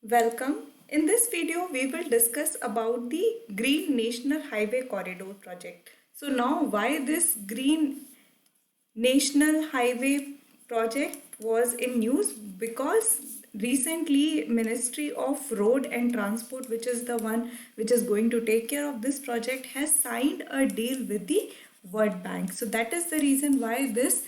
Welcome. In this video, we will discuss about the Green National Highway Corridor project. So now why this Green National Highway project was in news? Because recently Ministry of Road and Transport, which is the one which is going to take care of this project, has signed a deal with the World Bank. So that is the reason why this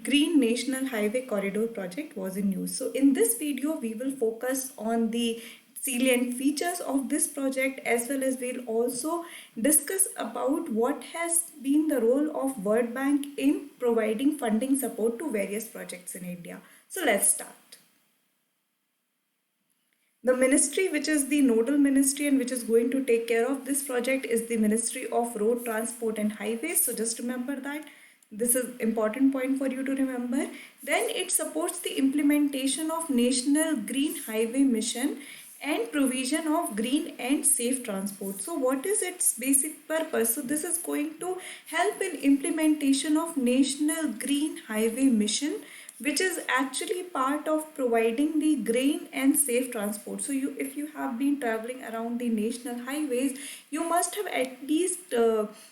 Green National Highway Corridor project was in news. So in this video, we will focus on the salient features of this project, as well as we'll also discuss about what has been the role of World Bank in providing funding support to various projects in India. So let's start. The ministry which is the nodal ministry and which is going to take care of this project is the Ministry of Road Transport and Highways. So just remember that this is important point for you to remember. Then it supports the implementation of National Green Highway Mission and provision of green and safe transport. So what is its basic purpose? So this is going to help in implementation of National Green Highway Mission, which is actually part of providing the green and safe transport. So if you have been traveling around the national highways, you must have at least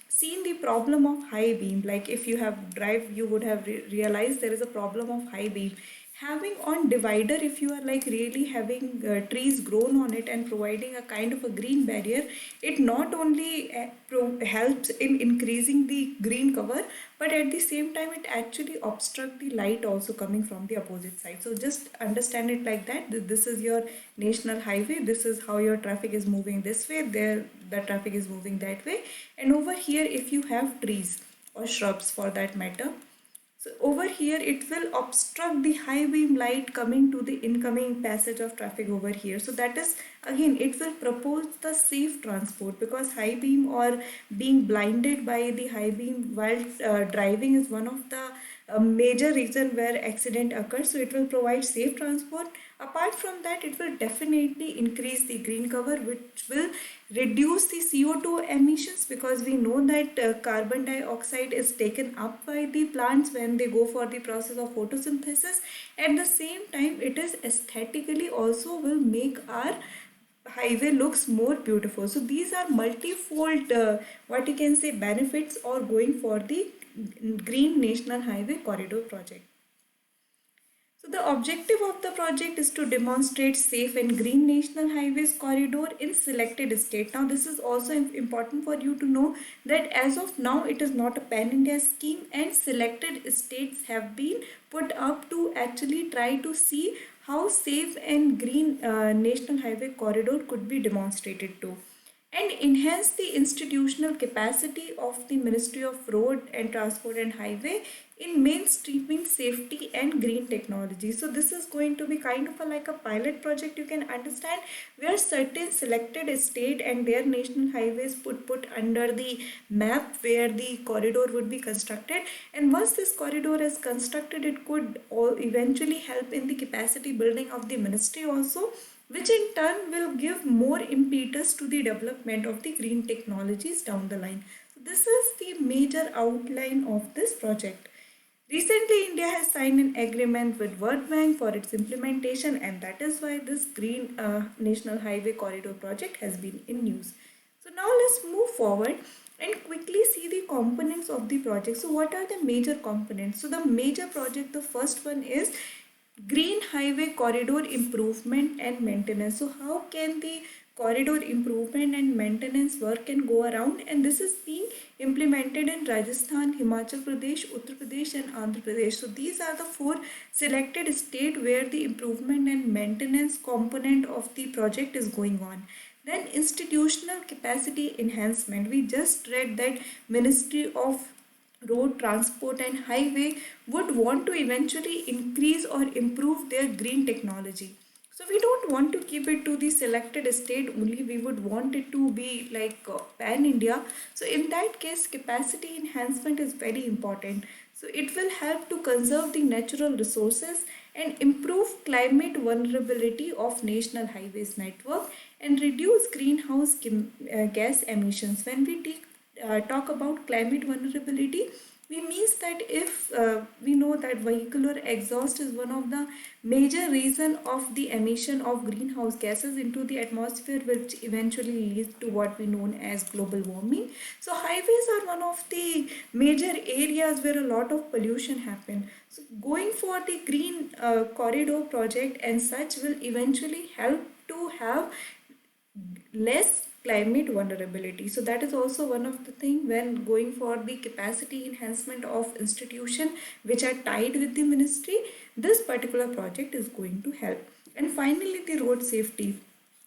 seen the problem of high beam. Like if you have drive, you would have realized there is a problem of high beam. Having on divider, if you are like really having trees grown on it and providing a kind of a green barrier, it not only helps in increasing the green cover, but at the same time it actually obstruct the light also coming from the opposite side. So just understand it like that. This is your national highway, this is how your traffic is moving this way, there the traffic is moving that way, and over here if you have trees or shrubs for that matter, so over here it will obstruct the high beam light coming to the incoming passage of traffic over here. So that is, again, it will propose the safe transport, because high beam or being blinded by the high beam while driving is one of the major reason where accident occurs. So it will provide safe transport. Apart from that, it will definitely increase the green cover, which will reduce the CO2 emissions, because we know that carbon dioxide is taken up by the plants when they go for the process of photosynthesis. At the same time, it is aesthetically also will make our highway looks more beautiful. So these are multifold what you can say benefits or going for the Green National Highway Corridor project. So the objective of the project is to demonstrate safe and green national highways corridor in selected state. Now this is also important for you to know that as of now it is not a pan-India scheme, and selected states have been put up to actually try to see how safe and green national highway corridor could be demonstrated to, and enhance the institutional capacity of the Ministry of Road and Transport and Highway in mainstreaming safety and green technology. So this is going to be kind of like a pilot project, you can understand, where certain selected state and their national highways put under the map where the corridor would be constructed. And once this corridor is constructed, it could eventually help in the capacity building of the ministry also, which in turn will give more impetus to the development of the green technologies down the line. So this is the major outline of this project. Recently, India has signed an agreement with World Bank for its implementation, and that is why this Green National Highway Corridor project has been in news. So now let's move forward and quickly see the components of the project. So what are the major components? So the major project, the first one is Green Highway Corridor Improvement and Maintenance. So how can the corridor improvement and maintenance work can go around? And this is being implemented in Rajasthan, Himachal Pradesh, Uttar Pradesh and Andhra Pradesh. So these are the four selected states where the improvement and maintenance component of the project is going on. Then institutional capacity enhancement. We just read that Ministry of Road Transport and Highway would want to eventually increase or improve their green technology. So we don't want to keep it to the selected state only, we would want it to be like pan India. So in that case, capacity enhancement is very important. So it will help to conserve the natural resources and improve climate vulnerability of national highways network and reduce greenhouse gas emissions. When we talk about climate vulnerability, We means that if we know that vehicular exhaust is one of the major reason of the emission of greenhouse gases into the atmosphere, which eventually leads to what we know as global warming. So highways are one of the major areas where a lot of pollution happen. So going for the green corridor project and such will eventually help to have less climate vulnerability. So that is also one of the thing when going for the capacity enhancement of institution which are tied with the ministry, this particular project is going to help. And finally, the road safety.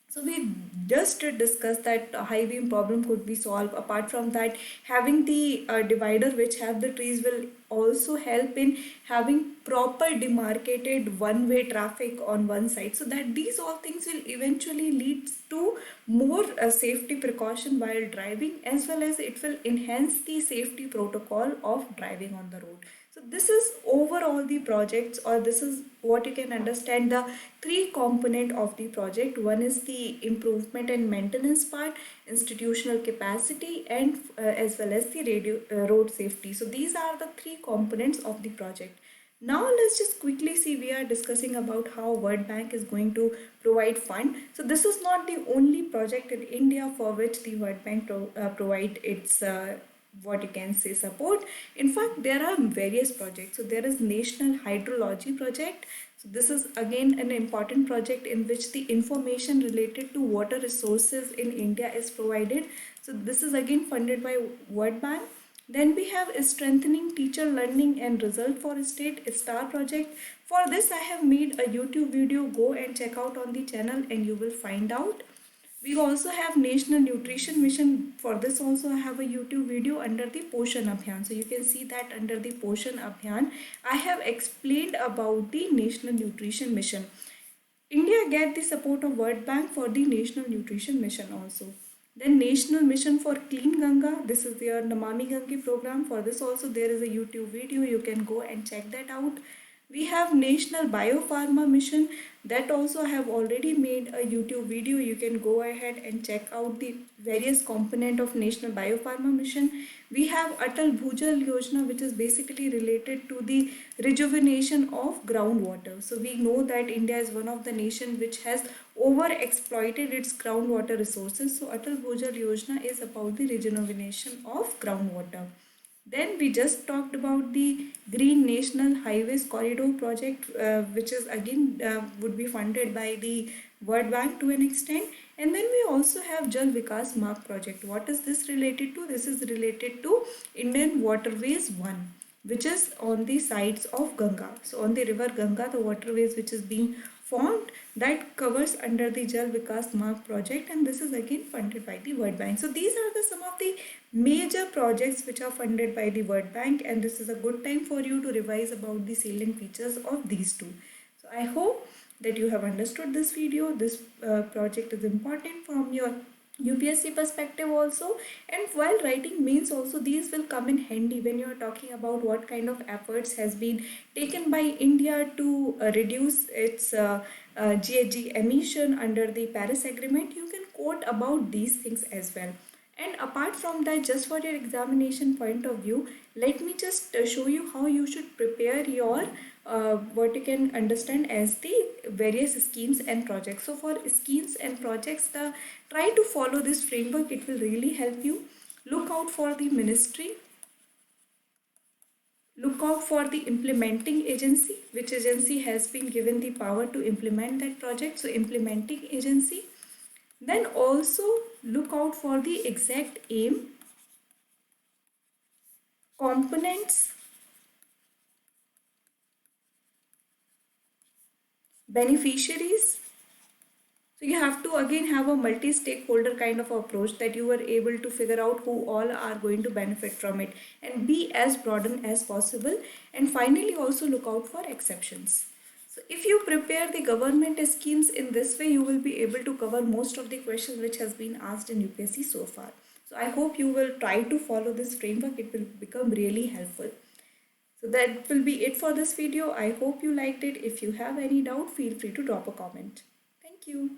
So we just discussed that high beam problem could be solved. Apart from that, having the divider which have the trees will also help in having proper demarcated one-way traffic on one side. So that these all things will eventually lead to more safety precaution while driving, as well as it will enhance the safety protocol of driving on the road. So this is overall the projects, or this is what you can understand the three component of the project. One is the improvement and maintenance part, institutional capacity, and as well as the road safety. So these are the three components of the project. Now let's just quickly see, we are discussing about how World Bank is going to provide fund. So this is not the only project in India for which the World Bank provide its what you can say support. In fact, there are various projects. So there is National Hydrology Project. So this is again an important project in which the information related to water resources in India is provided. So this is again funded by World Bank. Then we have strengthening teacher learning and result for state STAR project. For this I have made a YouTube video. Go and check out on the channel and you will find out. We also have National Nutrition Mission. For this also I have a YouTube video under the Poshan Abhiyan. So you can see that under the Poshan Abhiyan, I have explained about the National Nutrition Mission. India get the support of World Bank for the National Nutrition Mission also. Then National Mission for Clean Ganga. This is their Namami Gange program. For this also there is a YouTube video. You can go and check that out. We have National Biopharma Mission. That also I have already made a YouTube video. You can go ahead and check out the various component of National Biopharma Mission. We have Atal Bhujal Yojana, which is basically related to the rejuvenation of groundwater. So we know that India is one of the nation which has over exploited its groundwater resources. So Atal Bhujal Yojana is about the rejuvenation of groundwater. Then we just talked about the Green National Highways Corridor project, which is again would be funded by the World Bank to an extent. And then we also have Jal Vikas Marg project. What is this related to? This is related to Indian Waterways 1, which is on the sides of Ganga. So on the river Ganga, the waterways which is being formed, that covers under the Jal Vikas Marg project, and this is again funded by the World Bank. So these are some of the major projects which are funded by the World Bank, and this is a good time for you to revise about the salient features of these two. So I hope that you have understood this video. This project is important from your UPSC perspective also, and while writing mains also, these will come in handy when you are talking about what kind of efforts has been taken by India to reduce its GHG emission under the Paris Agreement. You can quote about these things as well. And apart from that, just for your examination point of view, let me just show you how you should prepare your what you can understand as the various schemes and projects. So for schemes and projects, try to follow this framework. It will really help you. Look out for the ministry. Look out for the implementing agency, which agency has been given the power to implement that project. So implementing agency. Then also look out for the exact aim, components, beneficiaries. So you have to again have a multi-stakeholder kind of approach, that you are able to figure out who all are going to benefit from it, and be as broadened as possible. And finally also look out for exceptions. So if you prepare the government schemes in this way, you will be able to cover most of the questions which has been asked in UPSC so far. So I hope you will try to follow this framework. It will become really helpful. So that will be it for this video. I hope you liked it. If you have any doubt, feel free to drop a comment. Thank you.